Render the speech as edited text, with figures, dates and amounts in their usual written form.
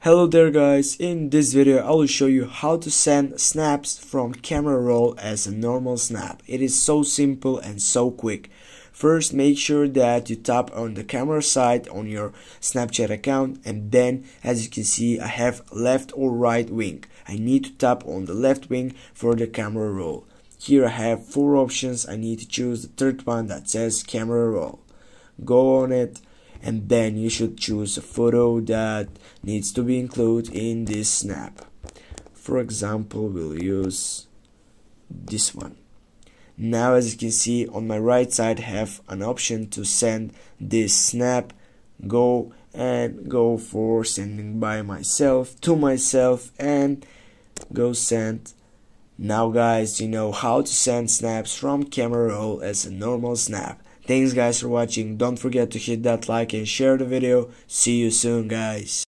Hello there guys, in this video I will show you how to send snaps from camera roll as a normal snap. It is so simple and so quick. First, make sure that you tap on the camera side on your Snapchat account, and then as you can see I have left or right wing. I need to tap on the left wing for the camera roll. Here I have 4 options. I need to choose the third one that says camera roll. Go on it, and then you should choose a photo that needs to be included in this snap. For example, we'll use this one. Now as you can see on my right side I have an option to send this snap. Go for sending by myself to myself and go send. Now guys, you know how to send snaps from camera roll as a normal snap. Thanks guys for watching. Don't forget to hit that like and share the video. See you soon guys.